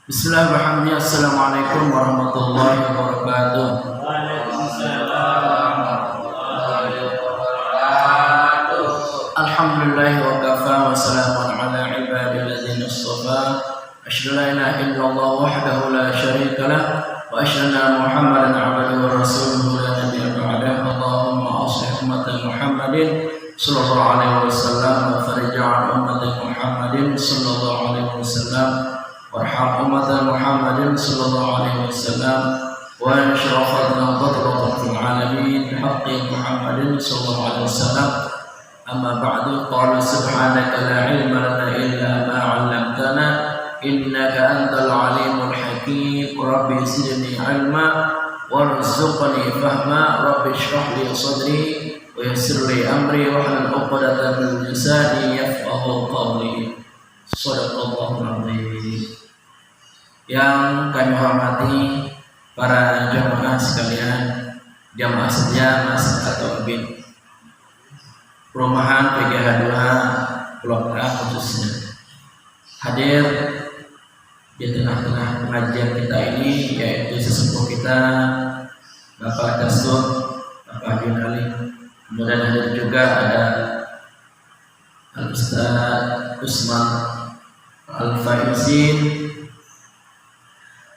Bismillahirrahmanirrahim. Assalamualaikum warahmatullahi wabarakatuh. Waalaikumsalam warahmatullahi wabarakatuh. Alhamdulillah wa kafa wa salamun ala ibadil ladzina istafa. Asyhadu an la ilaha illallah wahdahu la syarika lah wa asyhadu anna Muhammadan abduhu wa rasuluhu la nabiyya ba'dahu. Allahumma aslih ummata Muhammadin sallallahu alaihi wasallam wa farij 'an ummati Muhammadin sallallahu alaihi wasallam. Warham umat Muhammadin sallallahu alaihi wasallam wa anshur khadna qadratan fil alamin haqqi Muhammadin sallallahu alaihi wasallam. Amma ba'du, qala subhanaka la ilma lana illa ma 'allamtana innaka antal alimul hakim. Rabbi zidni 'ilma warzuqni fahma. Rabbi shrah li sadri wa yassir li amri wahlul 'uqdatam min lisani yafqahu qawli. Shadaqallahul 'azim. Yang kami hormati para jamaah sekalian, jamaah setia Masjid At-Tauhid Perumahan PGH 2 Blok A khususnya, hadir di tengah-tengah pengajian kita ini, yaitu sesepuh kita Bapak Dastur, Bapak Bin Ali. Kemudian hadir juga ada Al-Ustaz Usman Al-Faizin.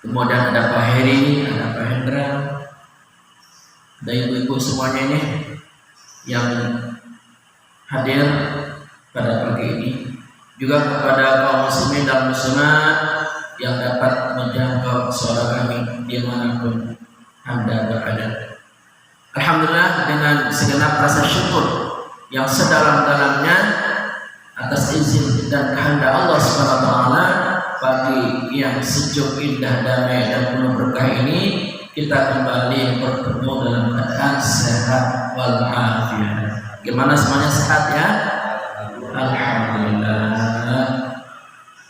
Kemudian ada Pak Heri, ada Pak Hendra, ada ibu-ibu semuanya ini yang hadir pada pagi ini. Juga kepada kaum muslimin dan muslimat yang dapat menjangkau suara kami dimanapun Anda berada. Alhamdulillah, dengan segenap rasa syukur yang sedalam-dalamnya atas izin dan kehendak Allah SWT, pagi yang sejuk, indah, damai dan penuh berkah ini kita kembali bertemu dalam keadaan sehat walafiat. Gimana semuanya sehat ya? Alhamdulillah.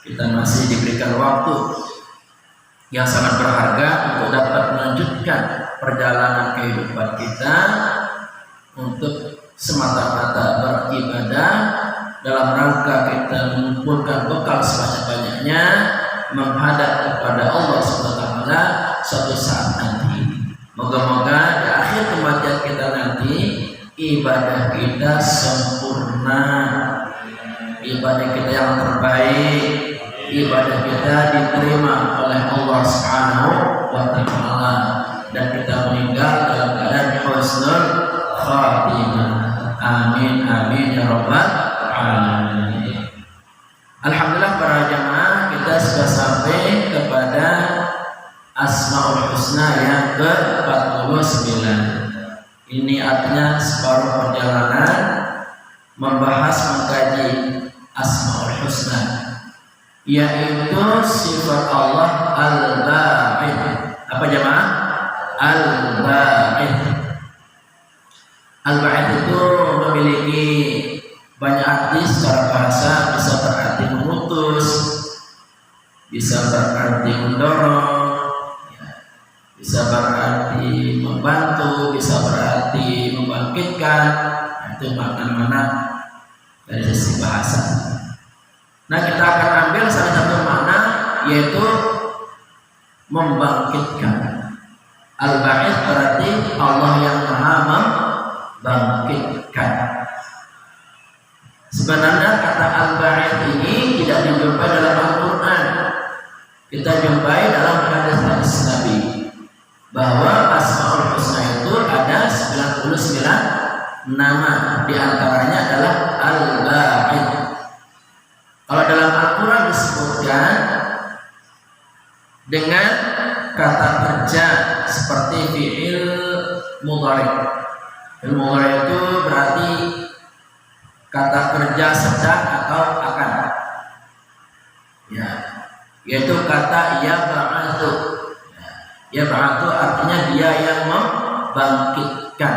Kita masih diberikan waktu yang sangat berharga untuk dapat melanjutkan perjalanan kehidupan kita untuk semata-mata beribadah dalam rangka kita mengumpulkan bekal sebanyak-banyaknya menghadap kepada Allah SWT suatu saat nanti. Moga-moga di akhir kematian kita nanti ibadah kita sempurna, ibadah kita yang terbaik, ibadah kita diterima oleh Allah SWT dan kita meninggal dalam keadaan husnul khatimah. Amin amin ya rabbal alamin. Alhamdulillah para jamaah, kita sudah sampai kepada Asmaul Husna yang ke-49. Ini artinya separuh perjalanan membahas mengkaji Asmaul Husna, yaitu sifat Allah Al-Ba'id. Apa jamaah? Al-Ba'id. Al-Ba'id itu memiliki banyak arti secara bahasa, bisa berarti memutus, bisa berarti mendorong, bisa berarti membantu, bisa berarti membangkitkan. Itu makna-makna dari sisi bahasa. Nah, kita akan ambil salah satu makna, yaitu membangkitkan. Al-Ba'id berarti Allah yang Maha membangkitkan. Sebenarnya kata Al-Ba'id ini tidak dijumpai dalam Al-Quran. Kita jumpai dalam hadis-hadis Nabi bahwa Asmaul Husna itu ada 99 nama, di antaranya adalah Al-Ba'id. Kalau dalam Al-Quran disebutkan dengan kata kerja seperti fi'il mudhari'. Fi'il mudhari' itu berarti kata kerja sedang atau akan, ya, yaitu kata yab'atsu. Yab'atsu artinya dia yang membangkitkan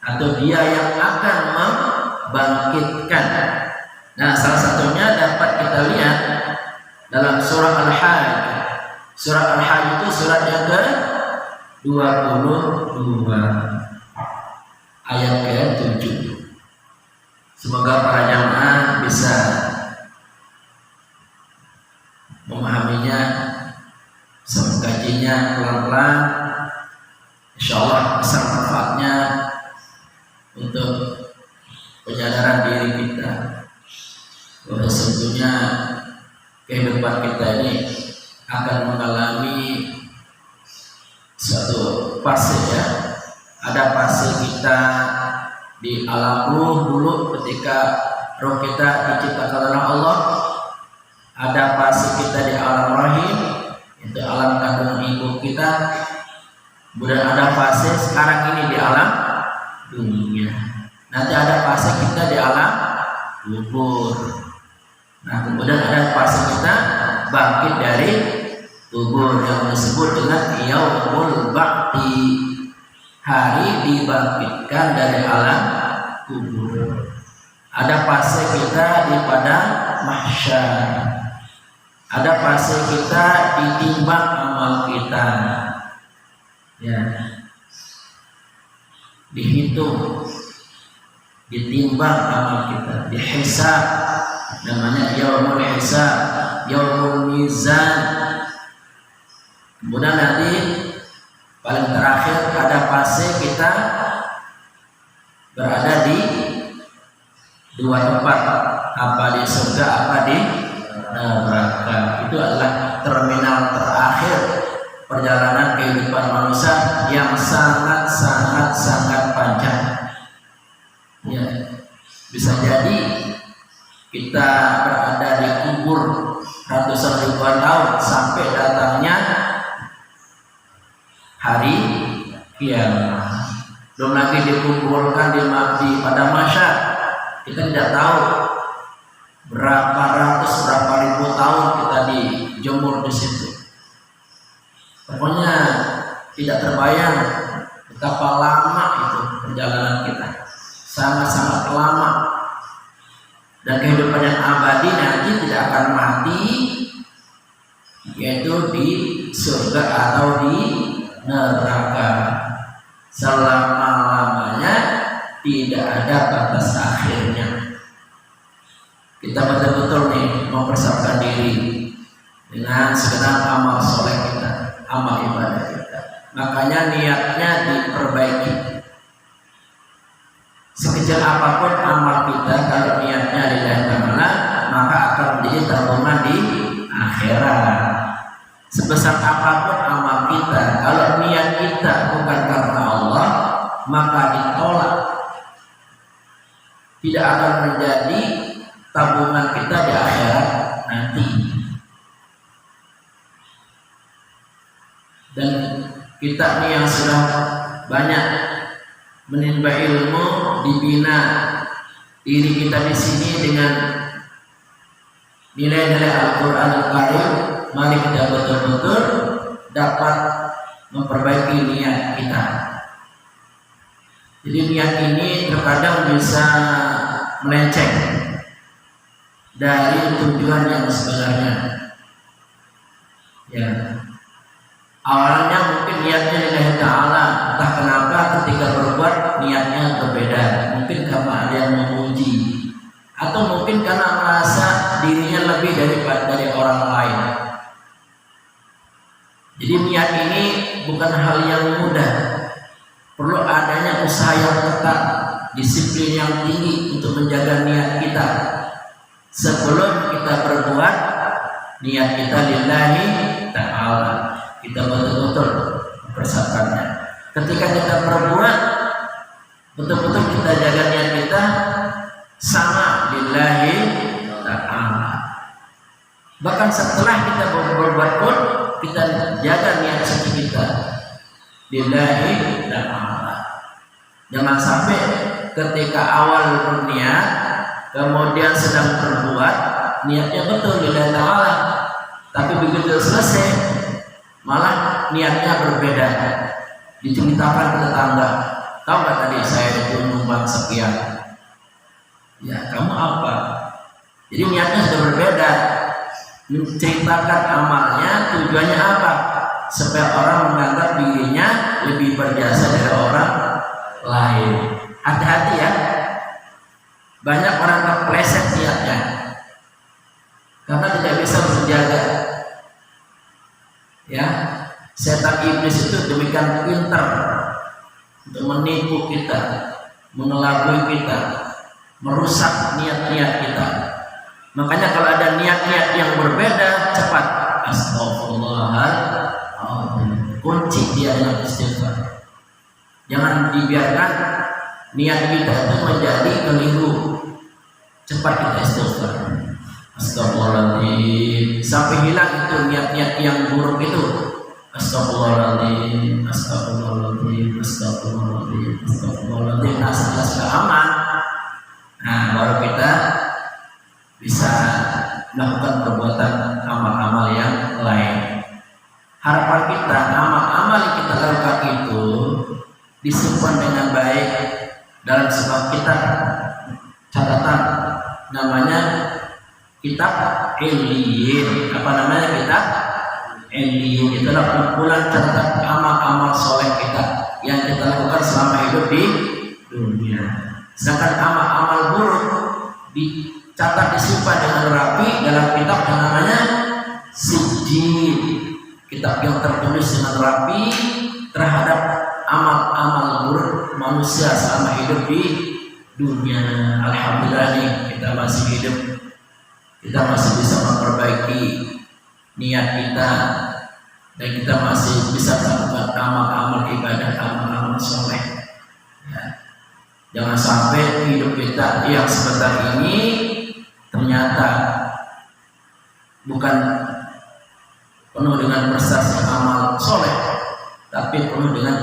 atau dia yang akan membangkitkan. Nah, salah satunya dapat kita lihat dalam surah Al-Hajj. Surah Al-Hajj itu surat yang ke-22 ayat ke-7. Semoga para jamaah bisa memahaminya dikajinya pelan-pelan, insya Allah besar manfaatnya untuk penyadaran diri kita bahwa sesungguhnya kehidupan kita ini akan mengalami suatu fase ya. Ada fase kita di alam ruh dulu ketika roh kita diciptakan oleh Allah. Ada fase kita di alam rahim, itu alam kandungan ibu kita. Kemudian ada fase sekarang ini di alam dunia. Nanti ada fase kita di alam kubur. Nah, kemudian ada fase kita bangkit dari kubur yang disebut dengan yaumul ba'ti, hari dibangkitkan dari alam kubur. Ada fase kita di padang mahsyar. Ada fase kita ditimbang amal kita, ya, dihitung, ditimbang amal kita, dihisab, namanya yaumul hisab, yaumul mizan. Kemudian nanti paling terakhir ada fase kita berada di dua tempat, apa di surga, apa di neraka. Itu adalah terminal terakhir perjalanan kehidupan manusia yang sangat panjang. Ya, bisa jadi kita berada di kubur ratusan ribuan tahun sampai datangnya hari kiamat. Belum lagi dikumpulkan di pada mahsyar. Kita tidak tahu berapa ratus, berapa ribu tahun kita dijemur di situ. Pokoknya tidak terbayang betapa lama itu perjalanan kita, sangat lama. Dan kehidupan yang abadi nanti tidak akan mati, yaitu di surga atau di neraka. Selama-lamanya tidak ada batas akhirnya. Kita betul-betul nih mempersiapkan diri dengan segenap amal soleh kita, amal ibadah kita. Makanya niatnya diperbaiki. Sekecil apapun amal kita, kalau niatnya lillahi ta'ala, maka akan menjadi tabungan di akhirat. Sebesar apapun amal kita, kalau niat kita bukan karena Allah, maka ditolak. Tidak akan menjadi tabungan kita di akhirat nanti. Dan kita nih yang sudah banyak menimba ilmu, dibina diri kita di sini dengan nilai-nilai Al-Quran Al-Karim, mari kita betul-betul dapat memperbaiki niat kita. Jadi niat ini terkadang bisa melenceng dari tujuan yang sebenarnya. Ya, awalnya mungkin niatnya lillahi ta'ala, entah kenapa ketika berbuat niatnya berbeda. Mungkin karena ada yang memuji, atau mungkin karena merasa dirinya lebih dari orang lain. Jadi niat ini bukan hal yang mudah, perlu adanya usaha yang ketat, disiplin yang tinggi untuk menjaga niat kita. Sebelum kita berbuat, niat kita lillahi ta'ala, kita betul-betul mempersiapkannya. Ketika kita berbuat, betul-betul kita jaga niat kita sama lillahi ta'ala. Bahkan setelah kita berbuat pun, kita jaga niat suci kita lillahi ta'ala. Jangan sampai ketika awal berniat, kemudian sedang berbuat, niatnya betul lillahi ta'ala, tapi begitu selesai malah niatnya berbeda. Diceritakan ke tetangga, tahu nggak tadi saya itu nyumbang sekian? Ya, kamu apa? Jadi niatnya sudah berbeda. Menceritakan amalnya tujuannya apa? Supaya orang menganggap dirinya lebih berjasa dari orang lain. Hati-hati ya. Banyak orang terpeleset niatnya karena tidak bisa menjaga. Ya, Setan iblis itu demikian pintar untuk menipu kita, mengelabui kita, merusak niat-niat kita. Makanya kalau ada niat-niat yang berbeda, cepat astagfirullahaladzim, kunci dia dengan istighfar. Jangan dibiarkan niat kita itu menjadi keliru. Cepat kita istighfar, astagfirullahaladzim, sampai hilang itu niat-niat yang buruk itu. Astagfirullahaladzim, astagfirullahaladzim, astagfirullahaladzim, astagfirullahaladzim. Nah, setelah sudah aman, nah baru kita bisa melakukan perbuatan amal-amal yang lain. Harapan kita, amal-amal yang kita lakukan itu disimpan dengan baik dalam sebuah kitab catatan, namanya kitab Illiyin. Apa namanya kitab Illiyin? Itulah kumpulan catatan amal-amal soleh kita yang kita lakukan selama hidup di dunia. Sedangkan amal-amal buruk dicatat, disimpan dengan rapi dalam kitab yang namanya Sijjin, kitab yang tertulis dengan rapi terhadap amal-amal buruk manusia selama hidup di dunia. Alhamdulillah nih, kita masih hidup, kita masih bisa memperbaiki niat kita, dan kita masih bisa melakukan amal-amal ibadah, amal-amal soleh. Ya. Jangan sampai hidup kita yang sebentar ini ternyata bukan penuh dengan prestasi amal soleh, tapi penuh dengan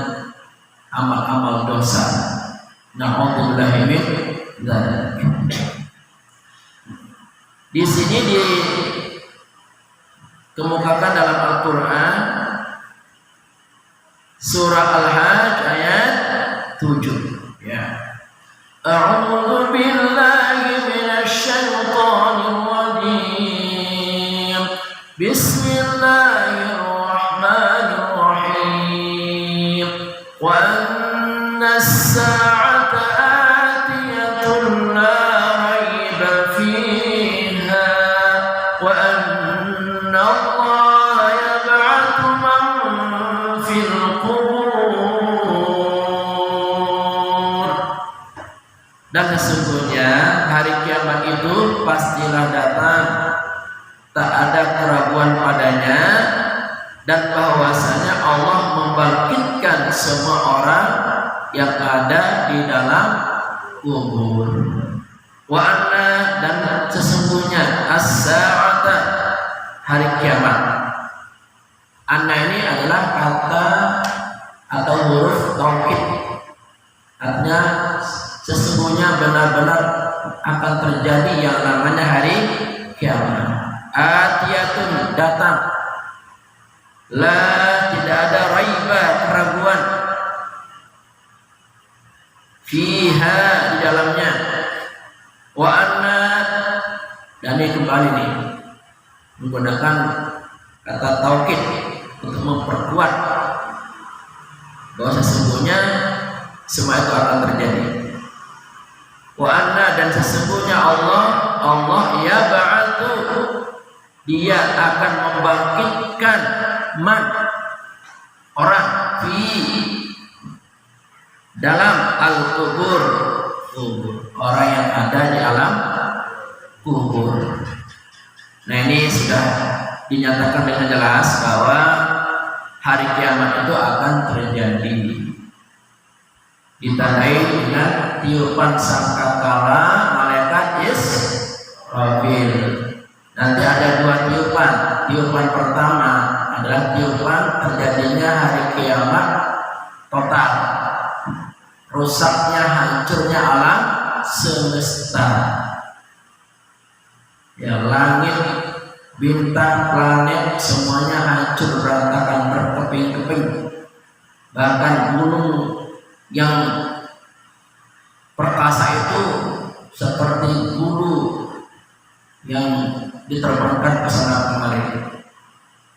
amal-amal dosa. Na'udzubillahi min dzalik. Di sini dikemukakan dalam Al-Quran surah Al-Hajj ayat 7. Ya. A'udzu billahi minasy syaithanir rajim. Bismillahirrahmanirrahim. Wa anna as-sa'ata atiyatun la raiba fiha wa anna Allah yab'atsu man fil qubur. Dan sesungguhnya hari kiamat itu pastilah datang, tak ada keraguan padanya, dan bahwasanya Allah membangkitkan semua orang yang ada di dalam kubur. Wa anna, dan sesungguhnya as-sa'ata, hari kiamat. Anna ini adalah kata atau huruf taukid, artinya sesungguhnya benar-benar akan terjadi yang namanya hari kiamat. Atiyatun, datang. La, tidak ada raiba, keraguan. Fiha, di dalamnya. Wa anna, dan ini kembali nih menggunakan kata taukid untuk memperkuat bahwa sesungguhnya semua itu akan terjadi. Wa anna, dan sesungguhnya Allah ya ba'atsu, dia akan membangkitkan man, orang, fi, dalam al-kubur, orang yang ada di alam kubur. Nah, ini sudah dinyatakan dengan jelas bahwa hari kiamat itu akan terjadi, ditandai dengan tiupan sangkakala malaikat Israfil. Nanti ada dua tiupan. Tiupan pertama adalah tiupan terjadinya hari kiamat total, rusaknya, hancurnya alam semesta. Ya, langit, bintang, planet semuanya hancur berantakan, berkeping-keping. Bahkan gunung yang perkasa itu seperti bulu yang diterbangkan ke sana kemari.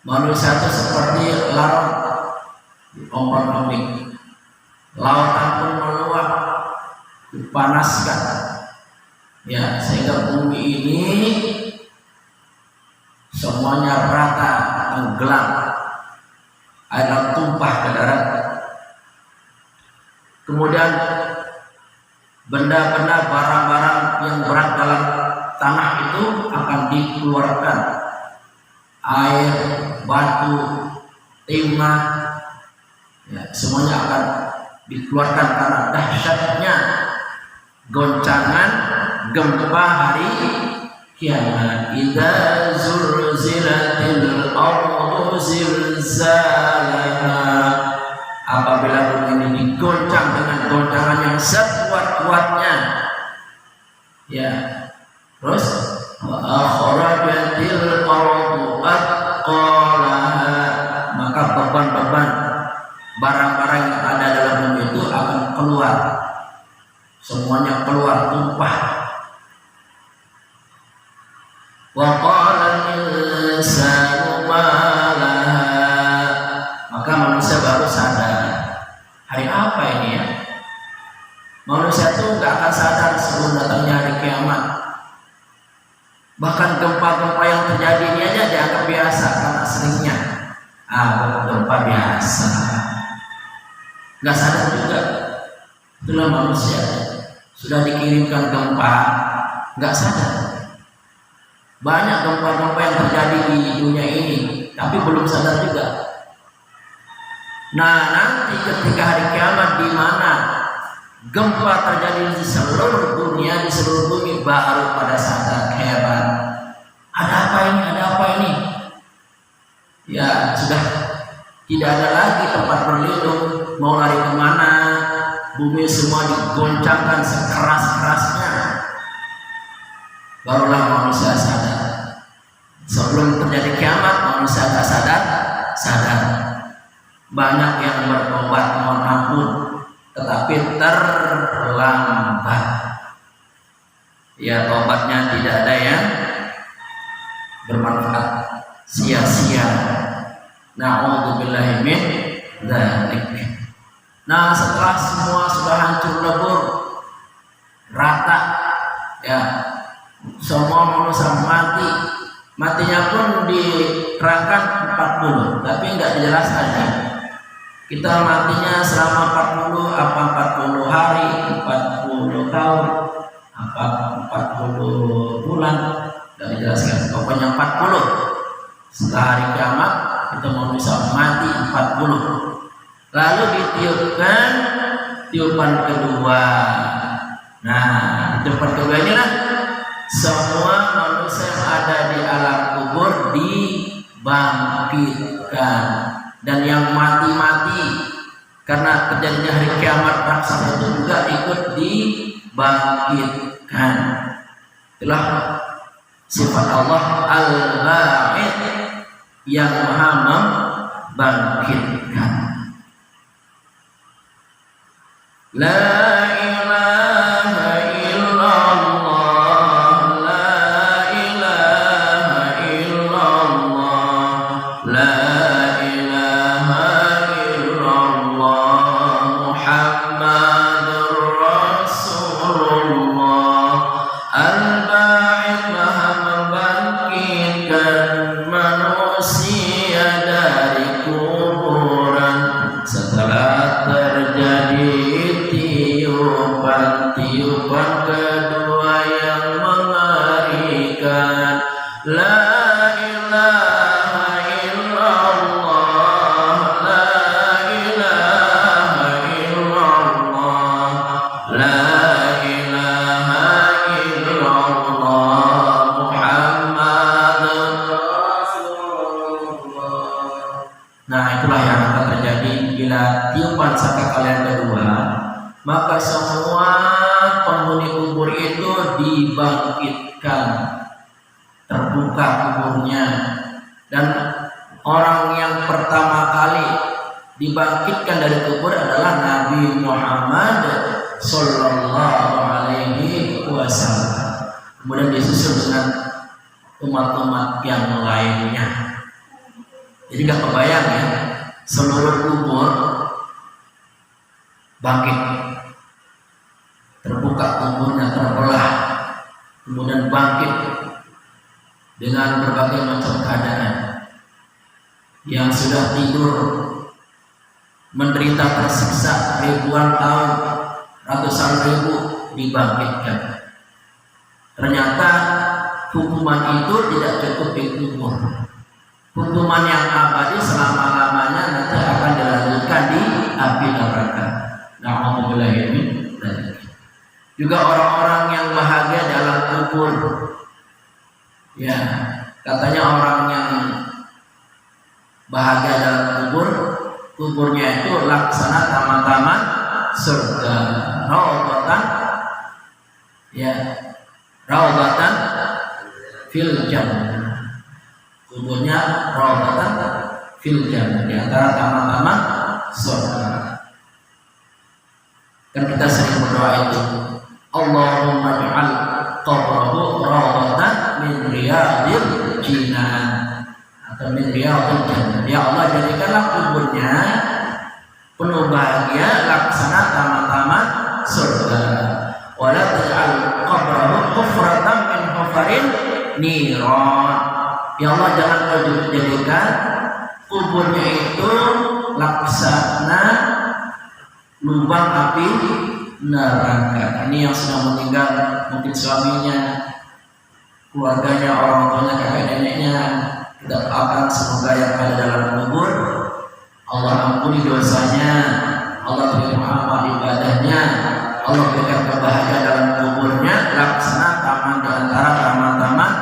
Manusia itu seperti laut diombang-ambing, lautan pun meluap, dipanaskan. Ya, sehingga bumi ini semuanya rata, tenggelam. air tumpah ke darat. Kemudian benda-benda, barang-barang yang berat dalam tanah itu akan dikeluarkan. Air, batu, timah, ya, semuanya akan dikeluarkan karena dahsyatnya goncangan gempa hari kiamat. Idza zulzilatil ardu zilzalaha, apabila bumi ini digoncang dengan goncangan yang sekuat-kuatnya, ya. Terus wa akhrajatil ardu athqalaha, maka beban-beban barang-barang yang ada dalam bumi itu akan keluar, semuanya keluar, tumpah. Wa qala al-insanu ma laha, maka manusia baru sadar, hari apa ini ya? Manusia itu nggak akan sadar sebelum datangnya hari kiamat. Bahkan gempa-gempa yang terjadi ini aja dianggap biasa karena seringnya. Gempa biasa, nggak sadar juga. Itulah manusia, sudah dikirimkan gempa, nggak sadar. Banyak gempa-gempa yang terjadi di dunia ini, tapi belum sadar juga. Nah, nanti ketika hari kiamat, di mana gempa terjadi di seluruh dunia, di seluruh bumi, baru pada sadar, hebat. Ada apa ini? Ada apa ini? Ya, sudah tidak ada lagi tempat berlindung. Mau lari kemana? Bumi semua digoncangkan sekeras-kerasnya. Barulah manusia sadar. Sebelum terjadi kiamat, manusia tak sadar. Banyak yang bertobat, mohon ampun, tetapi terlambat. Ya, tobatnya tidak ada yang bermanfaat, sia-sia. Na'udzubillahi min dzalik. Nah, setelah semua sudah hancur lebur, rata, ya, semua manusia mati. Matinya pun diterangkan 40, tapi enggak dijelaskan ya. Kita matinya selama 40, apa 40 hari, 40 tahun, apa 40 bulan, enggak dijelaskan. Pokoknya 40. Setelah hari kiamat kita manusia mati 40. Lalu ditiupkan tiupan kedua. Nah, tiupan kedua inilah semua manusia yang ada di alam kubur dibangkitkan, dan yang mati-mati karena terjadinya hari kiamat raksasa itu juga ikut dibangkitkan. Itulah sifat Allah Al-Ba'id, yang Maha membangkitkan. La ilaha illallah, la ilaha illallah, la ilaha illallah, Muhammadur Rasulullah. Al-Ba'id Maha membangkitkan manusia dari kuburan setelah terjadi tiupan kedua yang mengerikan. La ilaha illallah, la ilaha illallah, la ilaha illallah, Muhammadur Rasulullah. Nah, itulah yang akan terjadi bila tiupan sangkakala yang kedua. Maka semua penghuni kubur itu dibangkitkan, terbuka kuburnya, dan orang yang pertama kali dibangkitkan dari kubur adalah Nabi Muhammad Sallallahu Alaihi Wasallam. Kemudian disusul dengan umat-umat yang lainnya. Jadi gak kebayang ya, seluruh kubur bangkit, terbuka kuburnya, terbelah, kemudian bangkit dengan berbagai macam keadaan. Yang sudah tidur menderita tersiksa ribuan tahun, ratusan ribu, dibangkitkan. Ternyata hukuman itu tidak cukup dikubur. Hukuman yang abadi selama-lamanya nanti akan dilanjutkan di api neraka. Na'udzubillah min dzalik. Juga orang-orang yang bahagia dalam kubur. Ya, katanya orang yang bahagia dalam kubur, kuburnya itu laksana taman-taman surga. Raudhatan, ya, raudhatan fil jannah. Kuburnya raudhatan fil jannah, di antara taman-taman surga. Kan kita sering berdoa itu, Allahumma ij'al qabrahu raudhatan min riyadil jinan atau min riyadil jannah. Ya Allah, jadikanlah kuburnya penuh bahagia laksana taman-taman surga. Wala taj'al qabrahu hufratan min hufarin niran. Ya Allah, jangan kau jadikan kuburnya itu laksana lubang api neraka. Ini yang sudah meninggal, mungkin suaminya, keluarganya, orang tuanya, kakek neneknya, kita doakan semoga yang ada dalam kubur Allah ampuni dosanya, Allah terima amal ibadahnya, Allah berikan kebahagiaan dalam kuburnya, laksana taman di antara taman-taman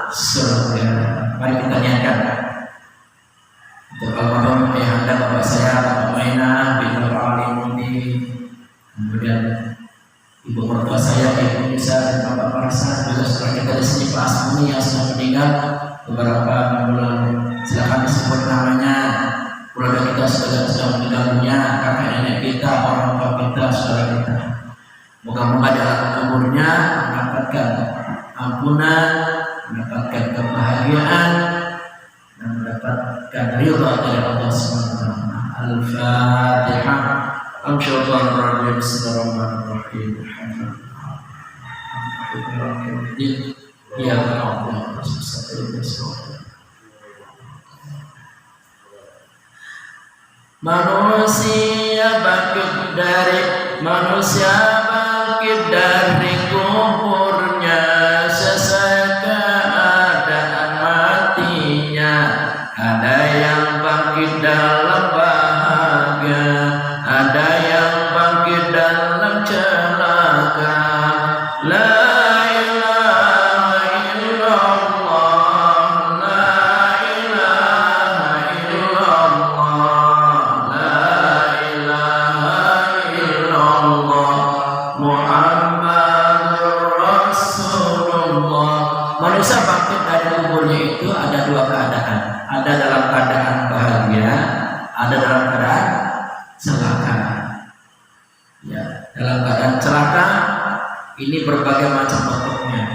surga. Mari kita niatkan. Untuk almarhum ayahanda bapak saya, Bapak Mainah bin Al-Alimudi, kemudian ibu mertua saya, Ibu Nisa dan Bapak Marisa, juga setelah kita di sini Pak Asmuni yang sudah meninggal beberapa minggu lalu. Silakan disebut namanya. Keluarga kita sudah meninggal dunia, kakek nenek kita, orang tua kita, saudara kita. Moga-moga dalam kuburnya mendapatkan ampunan, mendapatkan kebahagiaan, dan mendapatkan ridha dari Allah SWT. Al-Fatihah. Bismillahirrahmanirrahim. Manusia bangkit dari kuburnya sesaat keadaan matinya. Ada yang bangkit dalam bahagia, ada yang bangkit dalam celaka. La ilaha illallah, la ilaha illallah, la ilaha illallah, Muhammadur Rasulullah. Manusia bangkit dari kuburnya itu ada dua keadaan. Ada dalam keadaan bahagia, ada dalam keadaan celaka. Ya, dalam keadaan celaka ini berbagai macam bentuknya.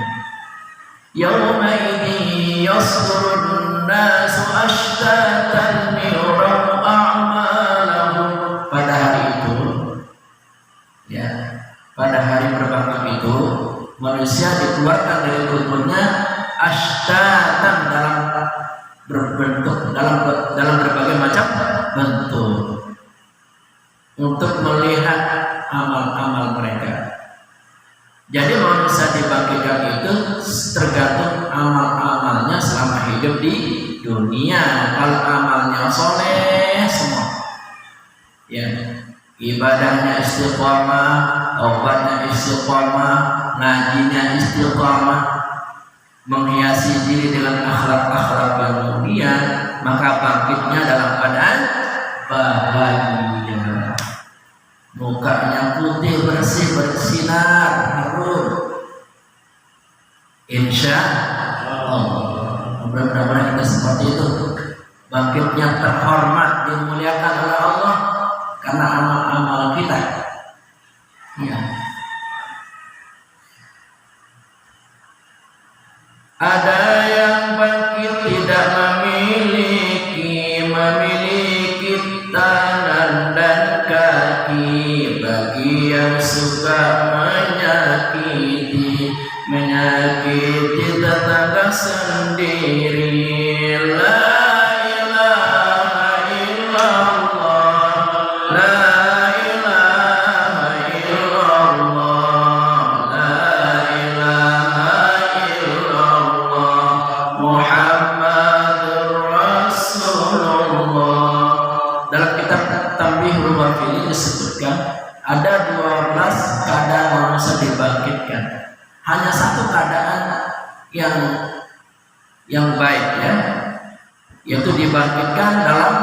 Yauma idzi yasdurun nasu ashtatan yurau a'malahum. Pada hari itu, ya, pada hari berbangkit itu, manusia dikeluarkan dari kuburnya ashtatan dalam berbentuk, dalam berbagai macam bentuk, untuk melihat amal-amal mereka. Jadi manusia dibangkitkan itu tergantung amal-amalnya selama hidup di dunia. Kalau amalnya soleh semua, ya, ibadahnya istiqamah, obatnya istiqamah, ngajinya istiqamah, menghiasi diri dengan akhlak-akhlak yang mulia, maka bangkitnya dalam keadaan bahagia. Mukanya putih, bersih, bersinar, harum. Insya Allah. Mudah-mudahan kita seperti itu. Bangkitnya terhormat, dimuliakan oleh Allah karena amal-amal kita. Ya. Ada yang bangkit tidak memiliki tangan dan kaki. Bagi yang suka menyakiti tetangga sendiri. La ilaha illallah, la disebutkan ada 12 keadaan manusia dibangkitkan. Hanya satu keadaan yang baik ya, yaitu dibangkitkan dalam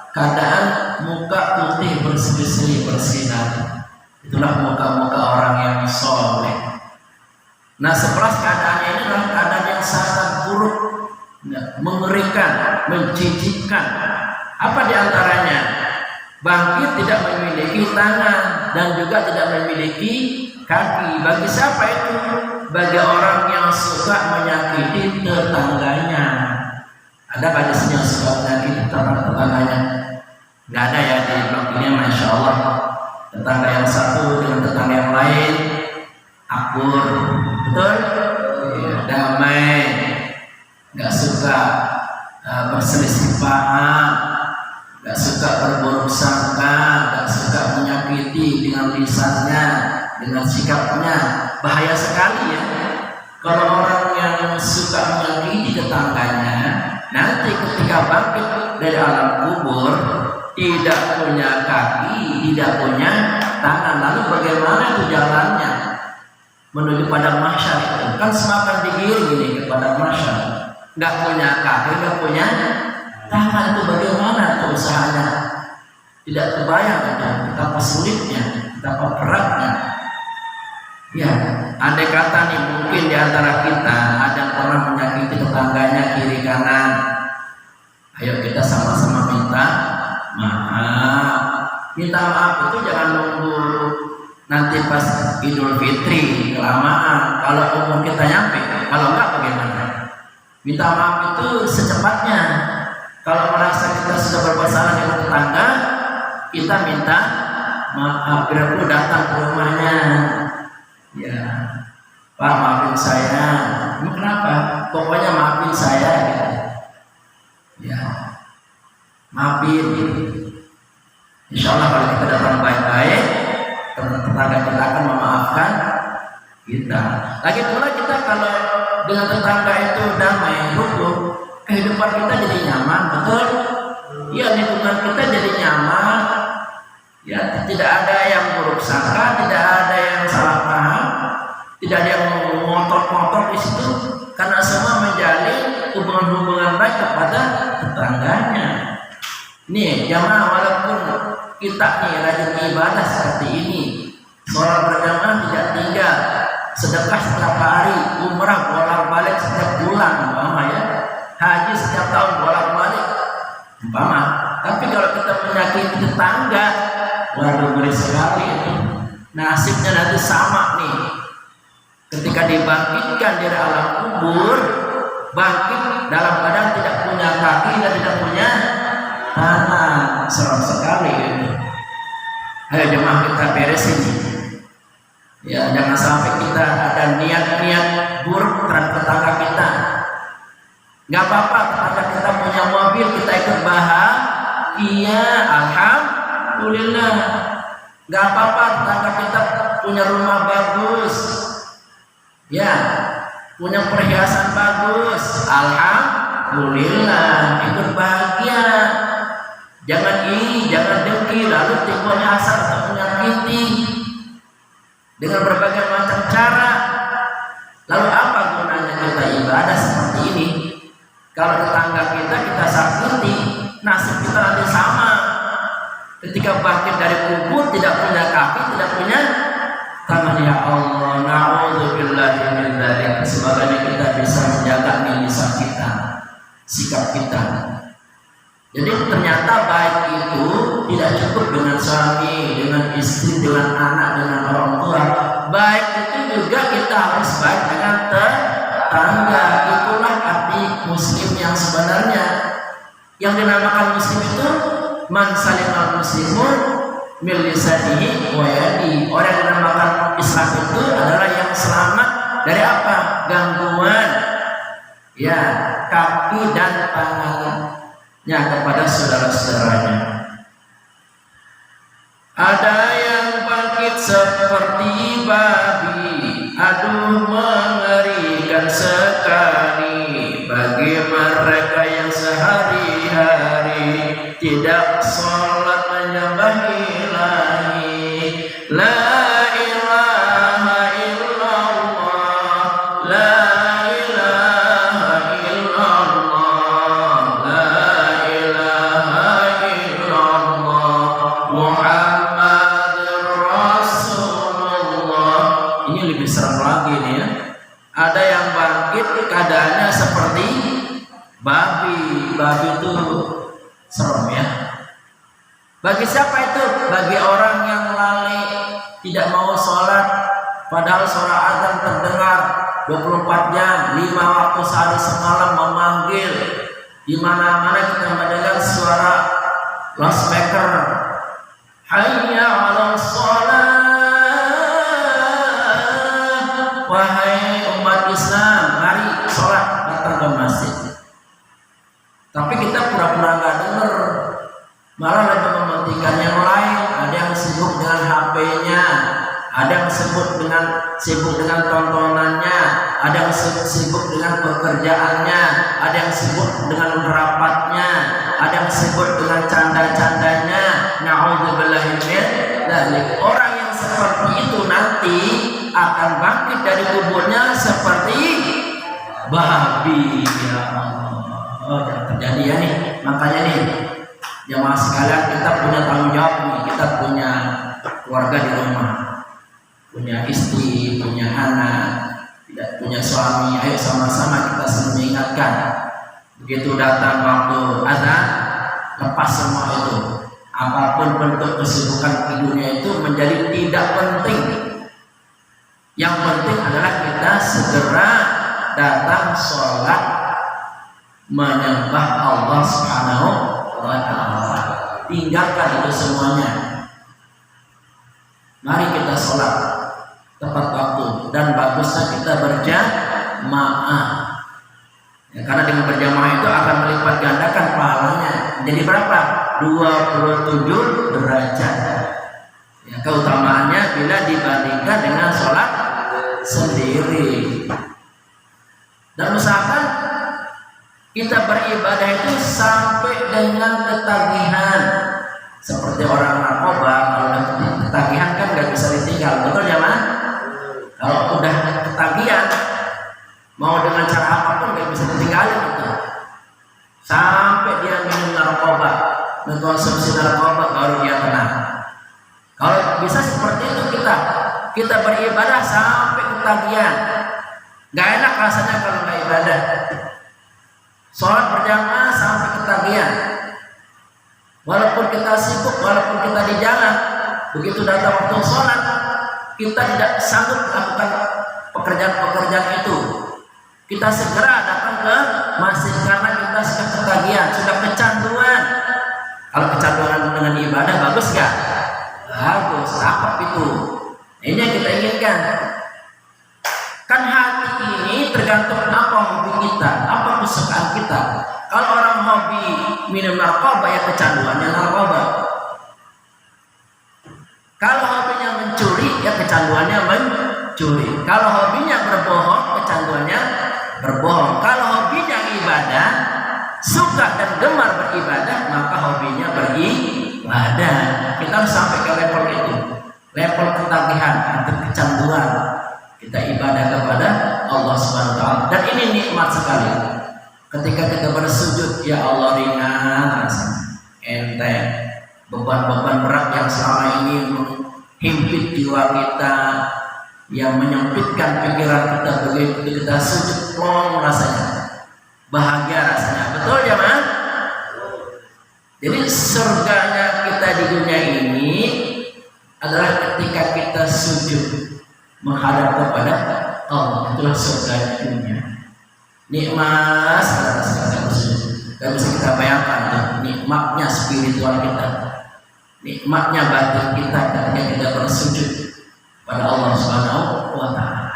keadaan muka putih berseri-seri bersinar. Itulah muka-muka orang yang soleh. Nah, 11 keadaannya ini adalah keadaan yang sangat buruk, mengerikan, menjijikkan. Apa diantaranya? Bangkit tidak memiliki tangan dan juga tidak memiliki kaki. Bagi siapa itu? Bagi orang yang suka menyakiti tetangganya. Ada pada sini yang suka menyakiti tetangganya? Nggak ada ya di blog ini, masya Allah. Tetangga yang satu dengan tetangga yang lain akur, betul? Damai, nggak suka berselisih paham, nggak suka berburuk sangka, nggak suka menyakiti dengan lisannya, dengan sikapnya. Bahaya sekali ya kalau orang yang suka menyakiti tetangganya nanti ketika bangkit dari alam kubur tidak punya kaki, tidak punya tangan. Lalu bagaimana itu jalannya menuju pada mahsyar itu? Kan semakin digiring ini kepada mahsyar. Nggak punya kaki, nggak punya tangan, itu bagaimana itu usahanya? Tidak terbayang betapa sulitnya, betapa beratnya. Ya, andai kata nih mungkin di antara kita ada yang pernah menyakiti tetangganya kiri kanan. Ayo kita sama-sama minta maaf. Minta maaf itu jangan nunggu nanti pas Idul Fitri kelamaan. Kalau umur kita nyampe, kalau enggak bagaimana? Minta maaf itu secepatnya. Kalau merasa kita sudah berbuat salah dengan tetangga, kita minta maaf. Bila perlu datang ke rumahnya, ya Pak maafin saya. Emang kenapa? Pokoknya maafin saya. Gitu. Ya, maafin. Insya Allah kalau kita datang baik-baik, tetangga kita akan memaafkan kita. Lagi pula kita kalau dengan tetangga itu damai, rukun, kehidupan kita jadi nyaman, betul? Ya, lingkungan kita jadi nyaman. Ya, tidak ada yang buruk sangka, tidak ada yang salah paham, tidak ada yang ngotot-ngotot di situ, karena semua menjalin hubungan-hubungan baik kepada tetangganya. Nih, jamaah, walaupun kita nih rajin ibadah seperti ini, sholat berjamaah tidak tinggal, sedekah setiap hari, umrah bolak-balik setiap bulan, umpama ya, haji setiap tahun bolak-balik, umpama. Tapi kalau kita menyakiti tetangga, waduh ngeri sekali itu. Nasibnya nanti sama nih. Ketika dibangkitkan dari alam kubur, bangkit dalam keadaan tidak punya kaki dan tidak punya tangan. Serem sekali ini. Ayo jemaah kita beres ini. Ya, jangan sampai kita ada niat-niat buruk terhadap tetangga kita. Nggak apa-apa tetangga kita punya mobil, kita ikut bahagia, alhamdulillah. Nggak apa-apa tetangga kita punya rumah bagus, ya, punya perhiasan bagus, alhamdulillah, ikut bahagia. Jangan iri, jangan dengki, lalu timbul hasad atau menyakiti dengan berbagai macam cara. Lalu apa gunanya kita ibadah seperti ini? Kalau tetangga kita sakiti, nasib kita nanti sama. Ketika bangkit dari kubur tidak punya kaki, tidak punya tangan. Ya Allah, na'udzubillahi min dzalik. Semoga kita bisa menjaga lisan kita, sikap kita. Jadi ternyata baik itu tidak cukup dengan suami, dengan istri, dengan anak, dengan orang tua. Baik itu juga kita harus baik dengan tetangga. Itulah arti muslim yang sebenarnya. Yang dinamakan muslim itu man salimal muslimun min lisanihi wa yadihi. Orang yang dinamakan Islam itu adalah yang selamat dari apa? Gangguan, ya, kaki dan tangannya kepada saudara-saudaranya. Ada yang bangkit seperti babi, aduh mengerikan sekali bagi mereka yang sehari-hari tidak sholat menyembah ilahi. Bagi siapa itu? Bagi orang yang lalai, tidak mau sholat, padahal suara azan terdengar 24 jam, 5 waktu sehari semalam memanggil. Di mana-mana kita mendengar suara loudspeaker. Hayya 'alal shalah. Wahai umat Islam, mari sholat, datang ke masjid. Tapi kita pura-pura nggak dengar, malah lebih mementingkan yang lain. Ada yang sibuk dengan HP-nya, ada yang sibuk dengan tontonannya, ada yang sibuk dengan pekerjaannya, ada yang sibuk dengan rapatnya, ada yang sibuk dengan canda-candanya. Na'udzubillahi min dzalik. Orang yang seperti itu nanti akan bangkit dari kuburnya seperti babi. Ya Allah, jangan terjadi ya nih. Makanya nih, jamaah sekalian, kita punya tanggung jawab nih. Kita punya keluarga di rumah, punya istri, punya anak, tidak punya suami. Ayo sama-sama kita selalu mengingatkan. Begitu datang waktu azan, lepas semua itu. Apapun bentuk kesibukan di dunia itu menjadi tidak penting. Yang penting adalah kita segera datang sholat, menyembah Allah Subhanahu wa Ta'ala. Tinggalkan itu semuanya. Mari kita sholat tepat waktu, dan bagusnya kita berjamaah. Ya, karena dengan berjamaah itu akan melipat gandakan pahalanya. Jadi berapa? 27 derajat. Ya, keutamaannya bila dibandingkan dengan sholat sendiri. Dan usahakan kita beribadah itu sampai dengan ketagihan. Seperti orang narkoba, kalau udah ketagihan kan gak bisa ditinggal, betul ya man? Kalau udah ketagihan, mau dengan cara apapun gak bisa ditinggalin itu. Sampai dia minum narkoba, mengkonsumsi narkoba, baru dia tenang. Kalau bisa seperti itu kita beribadah sampai ketagihan. Gak enak rasanya kalau gak ibadah. Sholat berjamaah sampai ketagihan. Walaupun kita sibuk, walaupun kita di jalan, begitu datang waktu sholat, kita tidak sanggup melakukan pekerjaan-pekerjaan itu. Kita segera datang ke masjid karena kita sudah ketagihan, sudah kecanduan. Kalau kecanduan dengan ibadah bagus gak? Bagus, cakep itu. Ini yang kita inginkan. Kan hati ini tergantung apa hobi kita, apa kesukaan kita. Kalau orang hobi minum narkoba, ya kecanduannya narkoba. Kalau hobinya mencuri, ya kecanduannya mencuri. Kalau hobinya berbohong, kecanduannya berbohong. Kalau hobinya ibadah, suka dan gemar beribadah, maka hobinya beribadah. Kita harus sampai ke level itu, level ketagihan atau kecanduan. Kita ibadah kepada Allah Subhanahu wa Ta'ala. Dan ini nikmat sekali. Ketika kita bersujud, ya Allah, ringan rasanya, enteng. Beban-beban berat yang selama ini menghimpit jiwa kita, yang menyempitkan pikiran kita, begitu kita sujud, plong rasanya, bahagia rasanya. Betul ya man? Jadi surganya kita di dunia ini adalah ketika kita sujud menghadap kepada Allah. Itulah surga dunia. Nikmat saudara-saudara, gak bisa kita bayangkan tuh, nikmatnya spiritual kita, nikmatnya batin kita ketika kita bersujud pada Allah Subhanahu wa Ta'ala.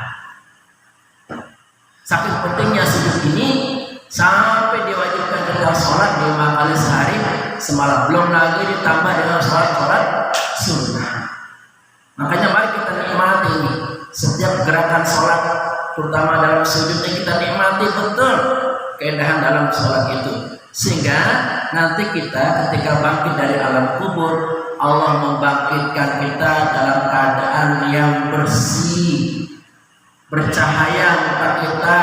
Saking pentingnya sujud ini sampai diwajibkan kita sholat 5 kali sehari semalam, belum lagi ditambah dengan sholat sunnah. Makanya mari kita nikmati ini setiap gerakan sholat, terutama dalam sujudnya, kita nikmati betul keindahan dalam sholat itu, sehingga nanti kita ketika bangkit dari alam kubur, Allah membangkitkan kita dalam keadaan yang bersih, bercahaya muka kita,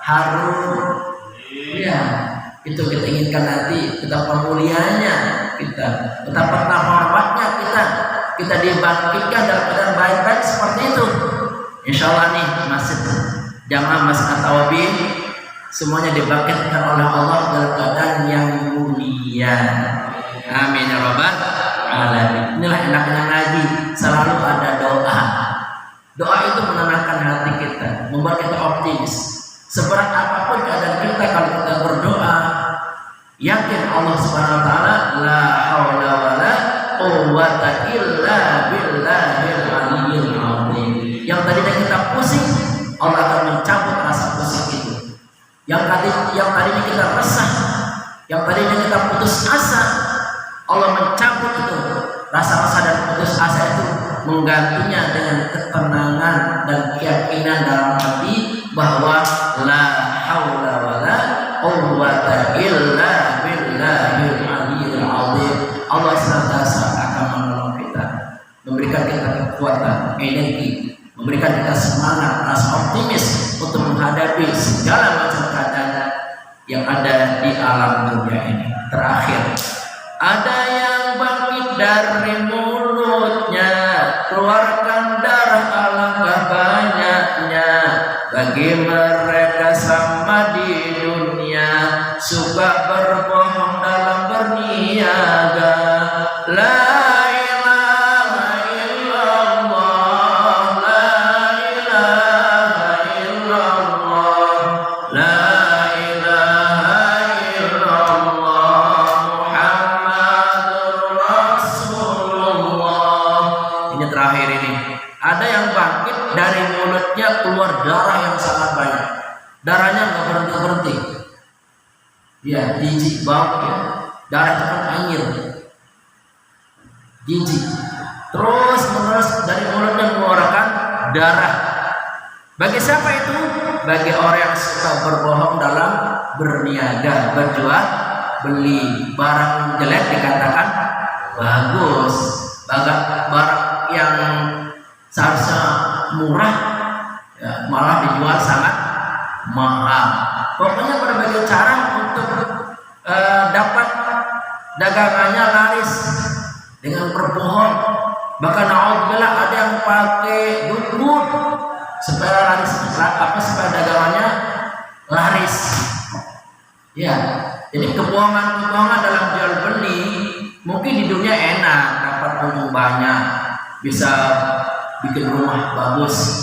harum. Ya, itu kita inginkan nanti, betapa mulianya kita, betapa terhormatnya kita dibangkitkan dalam keadaan baik-baik seperti itu. Insya Allah nih masjid jamaah Masjid At-Tawabin semuanya dibangkitkan oleh Allah dalam keadaan yang mulia. Amin ya rabbal alamin. Inilah enaknya ngaji, selalu ada doa. Doa itu menenangkan hati kita, membuat kita optimis. Seberat apapun keadaan kita, kalau kita berdoa, yakin Allah Subhanahu wa taala, la haula wala quwwata illa billahil aliyyil azim. Yang tadinya kita pusing, Allah akan mencabut rasa pusing itu. Yang tadinya kita resah, yang tadinya kita putus asa, Allah mencabut itu rasa-rasa dan putus asa itu, menggantinya dengan ketenangan dan keyakinan dalam hati bahwa la haula wala quwwata illa billahil aliyyil azim. Allah senantiasa akan menolong kita, memberikan kita kekuatan, energi, memberikan kita semangat, rasa optimis untuk menghadapi segala macam keadaan yang ada di alam dunia ini. Terakhir, ada yang bangkit dari mulutnya, keluarkan darah alangkah banyaknya. Bagi mereka sama di dunia, suka berbohong dalam berniaga. La ilaha illallah, la ilaha illallah, la ilaha illallah, Muhammadur Rasulullah. Ini terakhir ini. Ada yang bangkit dari mulutnya, keluar darah yang sangat banyak. Darahnya nggak berhenti-berhenti. Ya, jijik bau ya. Darah itu kan air. Jijik. Terus menerus dari mulutnya mengeluarkan darah. Bagi siapa itu? Bagi orang yang suka berbohong dalam berniaga, berjual beli. Barang jelek dikatakan bagus. Barang yang seharusnya murah ya, malah dijual sangat mahal. Pokoknya berbagai cara untuk dapat dagangannya laris dengan berbohong. Bahkan naudzubillah ada yang pakai dukun supaya laris, supaya dagangannya laris. Ya, jadi kebohongan dalam jual beli mungkin di dunia enak, dapat untung banyak, bisa bikin rumah bagus,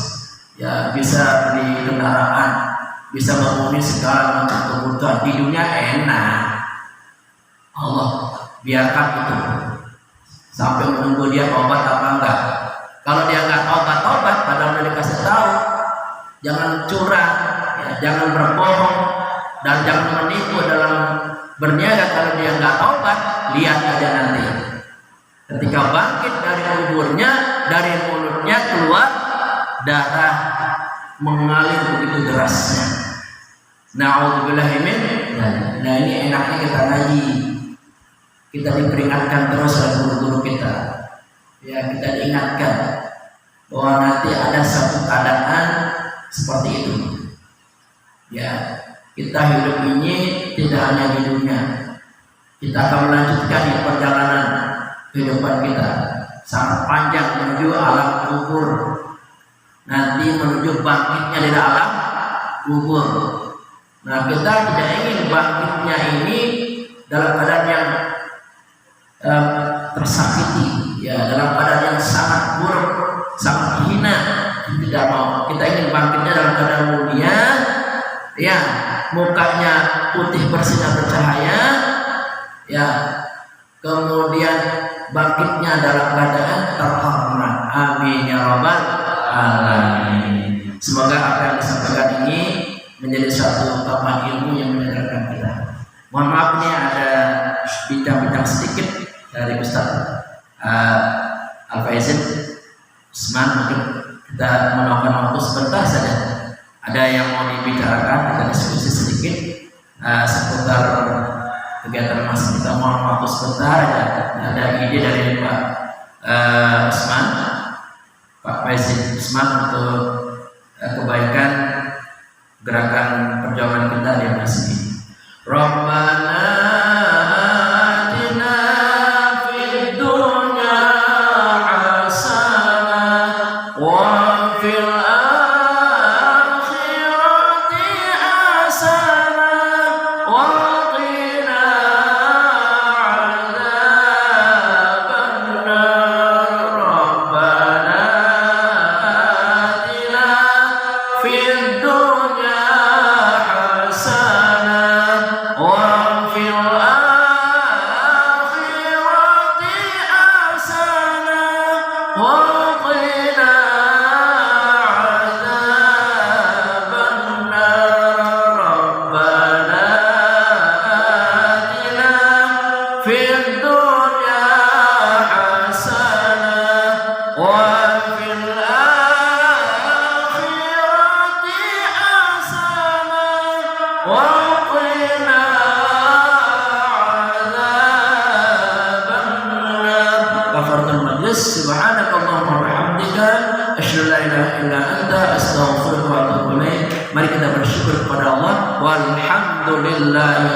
ya bisa beli kendaraan, bisa memenuhi segala macam kebutuhan di dunia enak. Allah biarkan itu sampai menunggu dia tobat apa enggak. Kalau dia enggak tobat, padahal udah dikasih tahu jangan curang, ya, jangan berbohong dan jangan menipu dalam berniaga. Kalau dia enggak tobat, lihat aja nanti ketika bangkit dari kuburnya, dari mulutnya keluar darah mengalir begitu derasnya. Na'udzubillah min. Nah, ini enaknya kita ngaji. Kita diperingatkan terus oleh guru-guru kita. Ya, kita diingatkan bahwa nanti ada satu keadaan seperti itu. Ya, kita hidup ini tidak hanya di dunia. Kita akan melanjutkan di perjalanan kehidupan kita sangat panjang menuju alam kubur. Nanti menuju bangkitnya di alam kubur. Nah, kita tidak ingin bangkitnya ini dalam keadaan yang tersakiti, ya, dalam keadaan yang sangat buruk, sangat hina. Tidak mau. Kita ingin bangkitnya dalam keadaan mulia, ya, mukanya putih bersinar bercahaya, ya, kemudian bangkitnya dalam keadaan terhormat. Amin ya rabbal alamin. Semoga apa yang disampaikan ini menjadi suatu tambahan ilmu yang menyadarkan kita. Mohon maaf nih ada bincang-bincang sedikit dari Ustaz Al-Faizin Usman. Mungkin kita meluangkan waktu sebentar saja. Ada yang mau dibicarakan, kita diskusi sedikit seputar kegiatan masjid kita. Mohon waktu sebentar aja. Ada ide dari Pak Usman, Pak Faizin Usman untuk kebaikan gerakan perjuangan kita di masjid ini. Rabbana atina fid dunya hasanah wa fil akhirati hasanah wa qina في الدنيا حسنة وفي الآخرة حسنة وقنا عذاب النار. كفرت المجلس. سبحانك اللهم وبحمدك asyhadu an la ilaha illa anta astaghfiruka wa atubu ilaik. Mari kita bersyukur kepada Allah. Walhamdulillahi